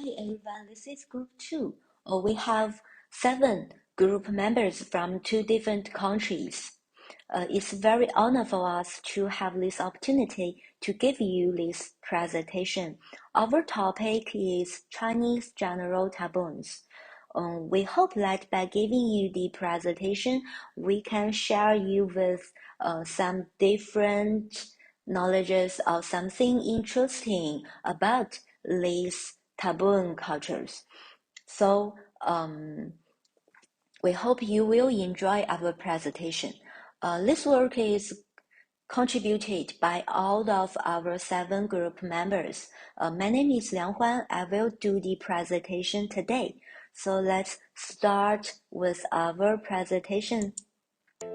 Hi everyone, this is group 2. We have 7 group members from 2 different countries. It's very honor for us to have this opportunity to give you this presentation. Our topic is Chinese general taboos. We hope that by giving you the presentation, we can share you with some different knowledges or something interesting about these taboo cultures. So we hope you will enjoy our presentation. This work is contributed by all of our 7 group members. My name is Liang Huan. I will do the presentation today. So let's start with our presentation.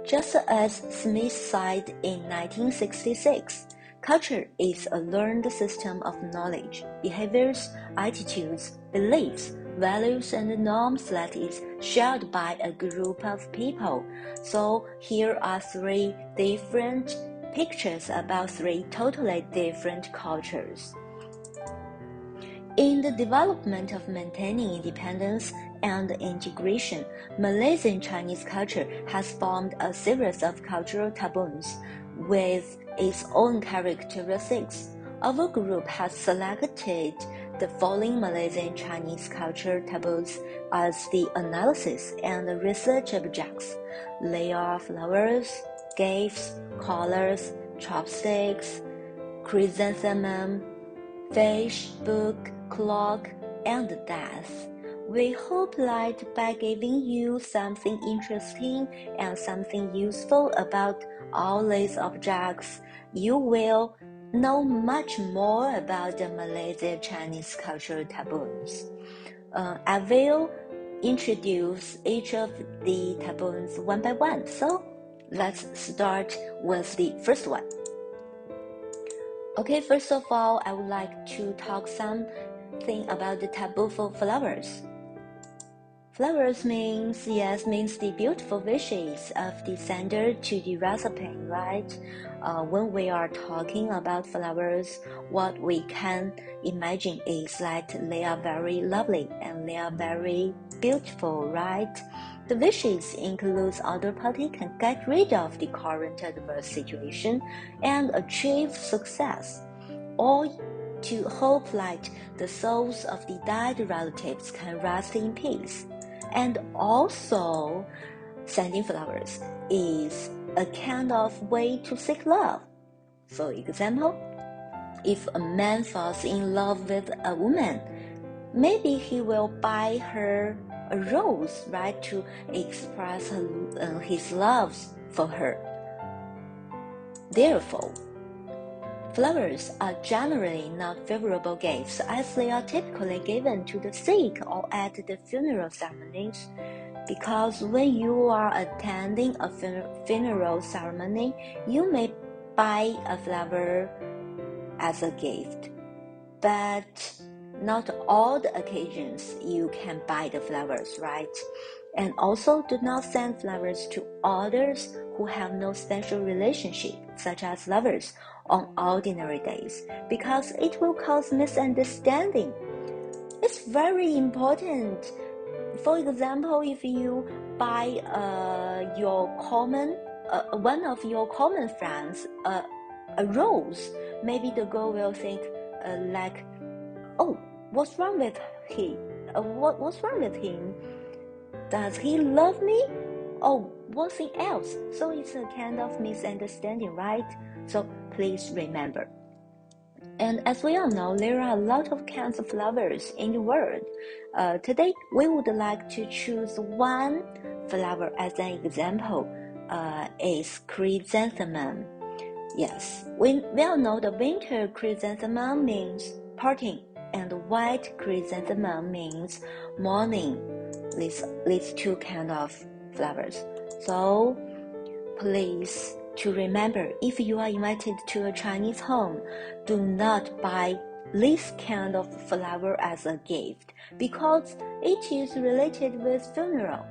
Just as Smith said in 1966, culture is a learned system of knowledge, behaviors, attitudes, beliefs, values, and norms that is shared by a group of people. So here are 3 different pictures about 3 totally different cultures. In the development of maintaining independence and integration, Malaysian Chinese culture has formed a series of cultural taboos with its own characteristics. Our group has selected the following Malaysian Chinese culture taboos as the analysis and research objects. They are flowers, gifts, colors, chopsticks, chrysanthemum, fish, book, clock, and death. We hope that by giving you something interesting and something useful about all these objects, you will know much more about the Malaysian Chinese cultural taboos. I will introduce each of the taboos one by one. So let's start with the first one. Okay, first of all, I would like to talk something about the taboo for flowers. Flowers means the beautiful wishes of the sender to the recipient, right? When we are talking about flowers, what we can imagine is that they are very lovely and they are very beautiful, right? The wishes includes other party can get rid of the current adverse situation and achieve success, or to hope that the souls of the dead relatives can rest in peace. And also, sending flowers is a kind of way to seek love. For example, if a man falls in love with a woman, maybe he will buy her a rose, right, to express his love for her. Therefore, flowers are generally not favorable gifts as they are typically given to the sick or at the funeral ceremonies, because when you are attending a funeral ceremony, you may buy a flower as a gift, but not all the occasions you can buy the flowers, right? And also do not send flowers to others who have no special relationship, such as lovers, on ordinary days, because it will cause misunderstanding. It's very important. For example, if you buy one of your common friends a rose, maybe the girl will think like, oh, what's wrong with he? What's wrong with him? Does he love me? Oh, one thing else. So it's a kind of misunderstanding, right? So please remember. And as we all know, there are a lot of kinds of flowers in the world. Today, we would like to choose one flower as an example. Is chrysanthemum. Yes, we all know the winter chrysanthemum means parting, and white chrysanthemum means mourning. These 2 kind of flowers. So please to remember, if you are invited to a Chinese home, do not buy this kind of flower as a gift because it is related with funeral.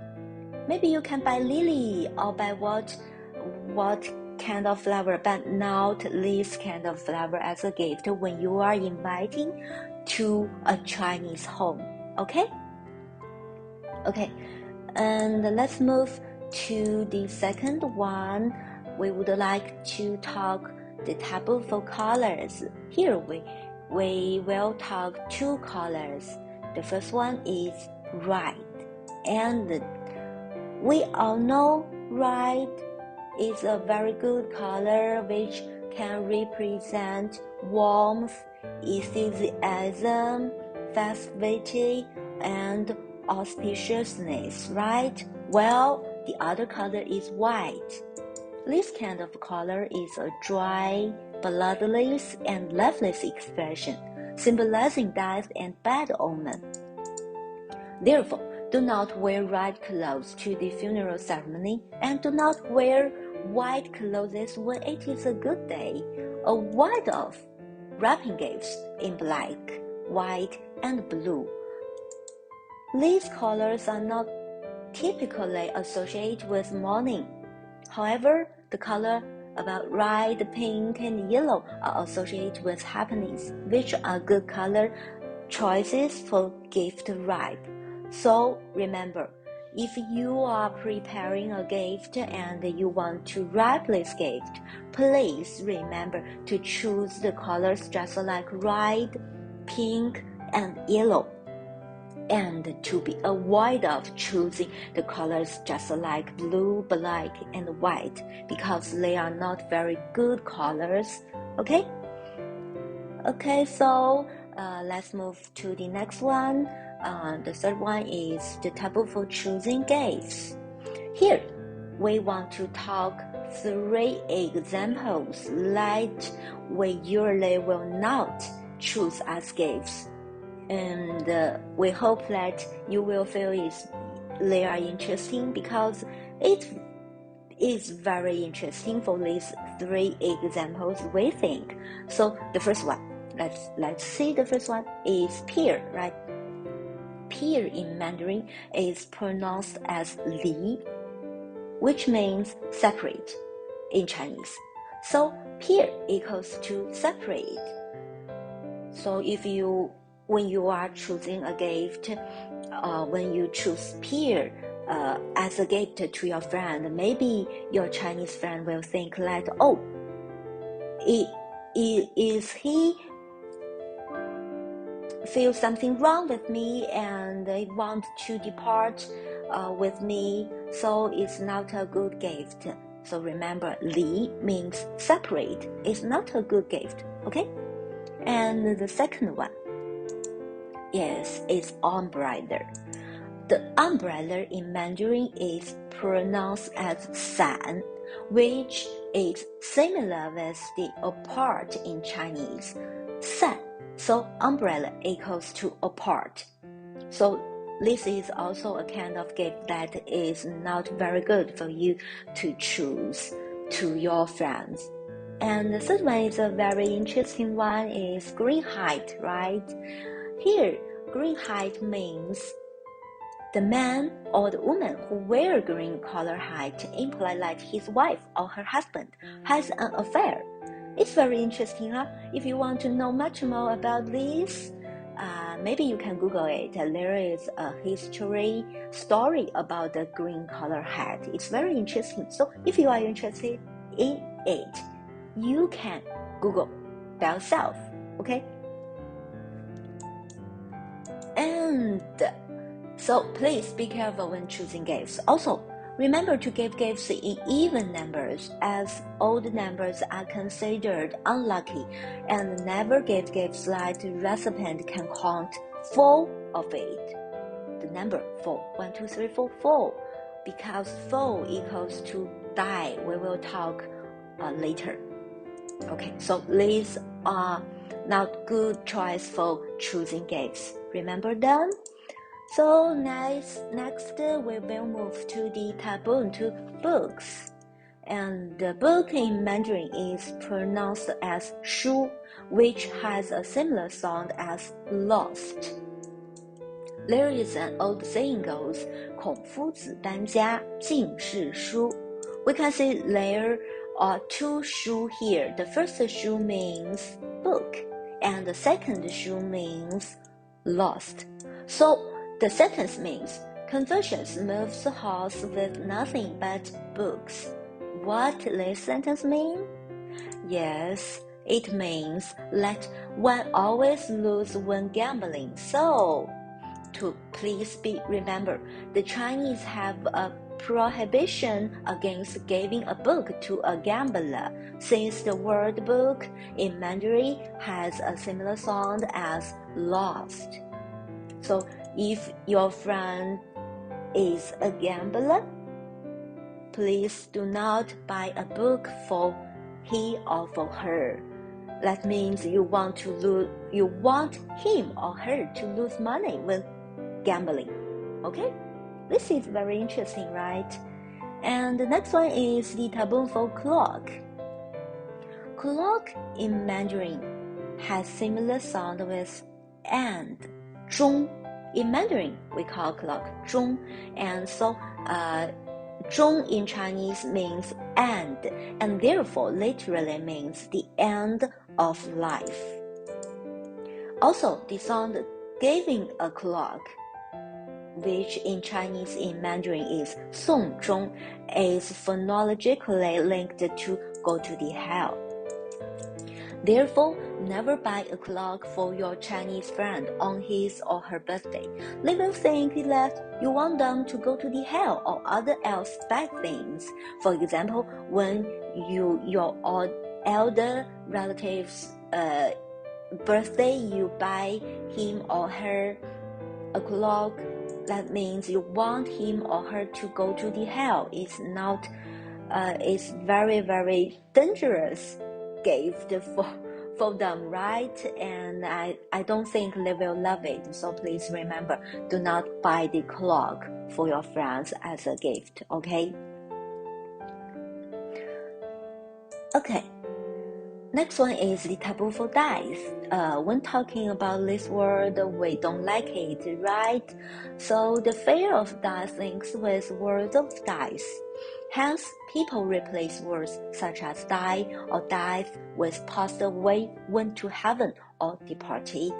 Maybe you can buy lily or buy what kind of flower, but not this kind of flower as a gift when you are inviting to a Chinese home. Okay? Okay, and let's move to the second one. We would like to talk the taboo for colors. Here we will talk two colors. The first one is red, and we all know red is a very good color which can represent warmth, enthusiasm, festivity, and auspiciousness, right? Well, the other color is white. This kind of color is a dry, bloodless, and lifeless expression, symbolizing death and bad omen. Therefore, do not wear red clothes to the funeral ceremony, and do not wear white clothes when it is a good day. Avoid of wrapping gifts in black, white, and blue. These colors are not typically associated with mourning. However, the color about red, pink, and yellow are associated with happiness, which are good color choices for gift wrap. So remember, if you are preparing a gift and you want to wrap this gift, please remember to choose the colors just like red, pink, and yellow, and to be avoid of choosing the colors just like blue, black, and white, because they are not very good colors. Okay, so let's move to the next one. The third one is the taboo for choosing gifts. Here, we want to talk 3 examples that we usually will not choose as gifts. And we hope that you will feel they are interesting, because it is very interesting for these 3 examples we think. So the first one, let's see. The first one is pear, right? Pear in Mandarin is pronounced as li, which means separate in Chinese. So pear equals to separate. So when you are choosing a gift, when you choose pear as a gift to your friend, maybe your Chinese friend will think that, oh, is he feel something wrong with me and they want to depart with me, so it's not a good gift. So remember, li means separate. It's not a good gift, okay? And the second one is umbrella. The umbrella in Mandarin is pronounced as san, which is similar with the apart in Chinese, san. So umbrella equals to apart. So this is also a kind of gift that is not very good for you to choose to your friends. And the third one is a very interesting one, is green hat, right? Here, green hat means the man or the woman who wear green color hat imply that his wife or her husband has an affair. It's very interesting, huh? If you want to know much more about this, maybe you can Google it. There is a history story about the green color hat. It's very interesting. So if you are interested in it, you can Google by yourself, okay? And so please be careful when choosing gifts. Also, remember to give gifts in even numbers, as odd numbers are considered unlucky, and never give gifts that the recipient can count 4 of it. The number 4, 1, 2, 3, 4, 4, because 4 equals to die. We will talk later. Okay, so these are not good choice for choosing gifts. Remember them? So next we will move to the taboo to books. And the book in Mandarin is pronounced as shu, which has a similar sound as lost. There is an old saying goes, 孔夫子搬家，尽是书. We can see there are 2 shu here. The first shu means book, and the second shu means lost. So the sentence means Confucius moves the house with nothing but books. What this sentence mean? Yes, it means that one always loses when gambling. So, to please remember, the Chinese have a prohibition against giving a book to a gambler, since the word book in Mandarin has a similar sound as lost. So, if your friend is a gambler, please do not buy a book for he or for her. That means you want him or her to lose money when gambling. Okay? This is very interesting, right? And the next one is the taboo for clock. Clock in Mandarin has similar sound with and, 钟. In Mandarin, we call clock 钟, and so 钟 in Chinese means and therefore literally means the end of life. Also, the sound giving a clock, which in Chinese in Mandarin is 送钟, is phonologically linked to go to the hell. Therefore, never buy a clock for your Chinese friend on his or her birthday. They will think that you want them to go to the hell or other else bad things. For example, when your elder relative's birthday, you buy him or her a clock, that means you want him or her to go to the hell. It's very, very dangerous gift for them, right? And I don't think they will love it. So please remember, do not buy the clock for your friends as a gift, okay? Okay. Next one is the taboo for dice. When talking about this word, we don't like it, right? So the fear of dice links with words of dice. Hence, people replace words such as die or dive with passed away, went to heaven, or departed.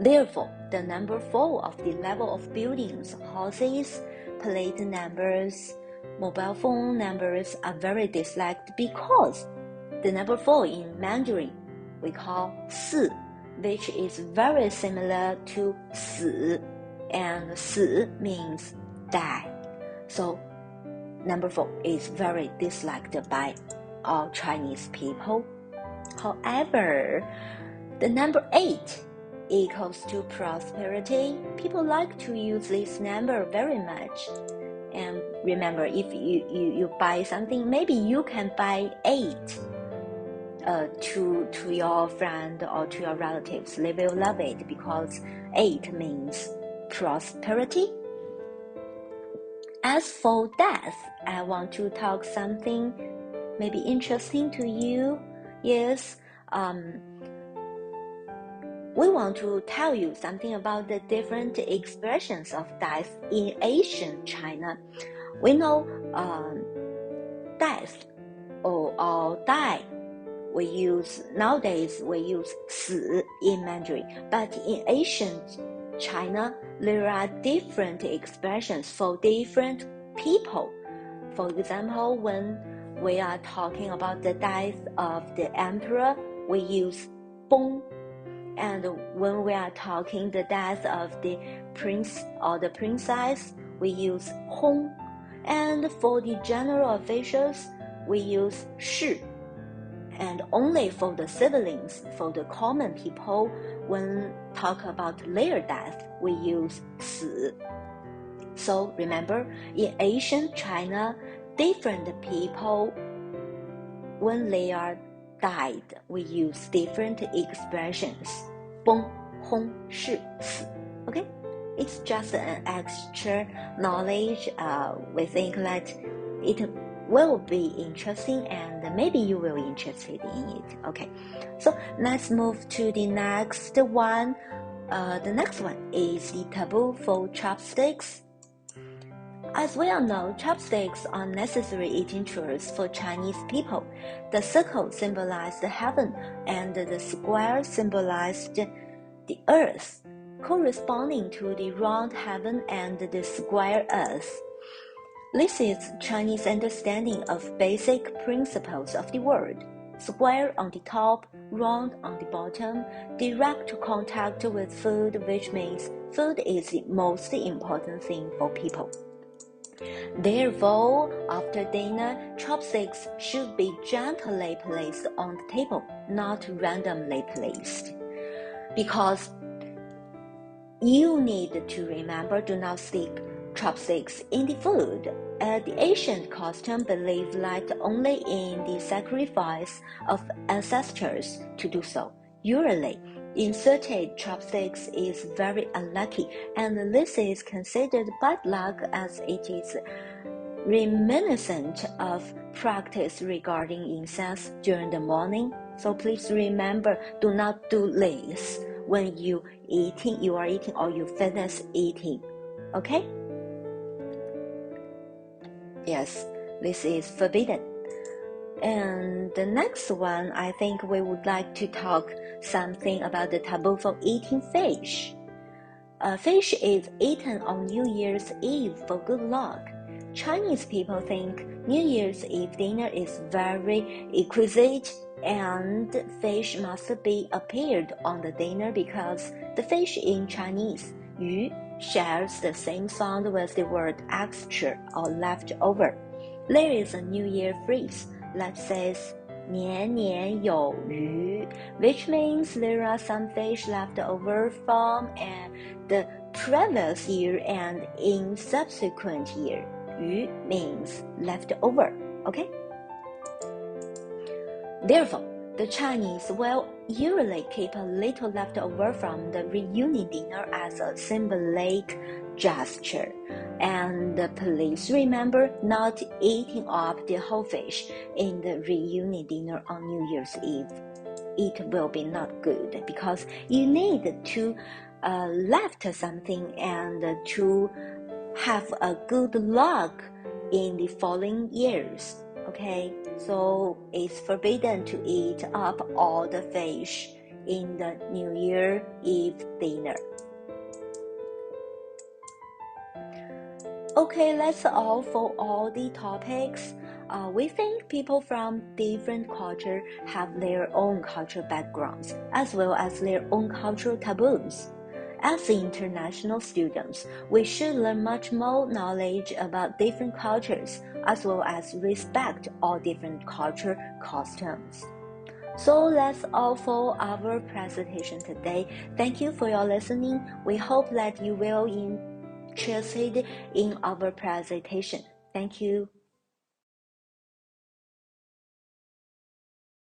Therefore, the number 4 of the level of buildings, houses, plate numbers, mobile phone numbers are very disliked because the number 4 in Mandarin we call 4, which is very similar to 死, and 死 means die. So number 4 is very disliked by all Chinese people. However, the number 8 equals to prosperity. People like to use this number very much. And remember, if you buy something, maybe you can buy 8 to your friend or to your relatives. They will love it because 8 means prosperity. As for death, I want to talk something maybe interesting to you. Yes, we want to tell you something about the different expressions of death in ancient China. We know death or die. Nowadays we use 死 in Mandarin, but in ancient China, there are different expressions for different people. For example, when we are talking about the death of the emperor, we use 崩. And when we are talking the death of the prince or the princess, we use 轰. And for the general officials, we use 是. And only for the siblings, for the common people, when talk about their death, we use 死. So remember, in ancient China, different people, when they are died, we use different expressions. 崩, 轰, 是, 死. Okay? It's just an extra knowledge. We think that it will be interesting and maybe you will be interested in it. Okay, so let's move to the next one. The next one is the taboo for chopsticks. As we all know, chopsticks are necessary eating tools for Chinese people. The circle symbolized heaven and the square symbolized the earth, corresponding to the round heaven and the square earth. This is Chinese understanding of basic principles of the world. Square on the top, round on the bottom, direct contact with food, which means food is the most important thing for people. Therefore, after dinner, chopsticks should be gently placed on the table, not randomly placed. Because you need to remember, do not stick chopsticks in the food. The ancient custom believed that only in the sacrifice of ancestors to do so. Usually, inserted chopsticks is very unlucky, and this is considered bad luck as it is reminiscent of practice regarding incense during the morning. So please remember, do not do this when you are eating or you finish eating. Okay? Yes, this is forbidden. And the next one, I think we would like to talk something about the taboo for eating fish. Fish is eaten on New Year's Eve for good luck. Chinese people think New Year's Eve dinner is very exquisite and fish must be appeared on the dinner because the fish in Chinese, 鱼, shares the same sound with the word extra or leftover. There is a New Year phrase that says 年年有余, which means there are some fish left over from the previous year and in subsequent year. 余 means left over, okay? Therefore, the Chinese will usually keep a little left over from the reunion dinner as a symbolic gesture. And please remember not eating up the whole fish in the reunion dinner on New Year's Eve. It will be not good because you need to left something and to have a good luck in the following years. Okay, so it's forbidden to eat up all the fish in the New Year Eve dinner. Okay, that's all for all the topics. We think people from different cultures have their own cultural backgrounds as well as their own cultural taboos. As international students, we should learn much more knowledge about different cultures as well as respect all different culture customs. So that's all for our presentation today. Thank you for your listening. We hope that you will interested in our presentation. Thank you.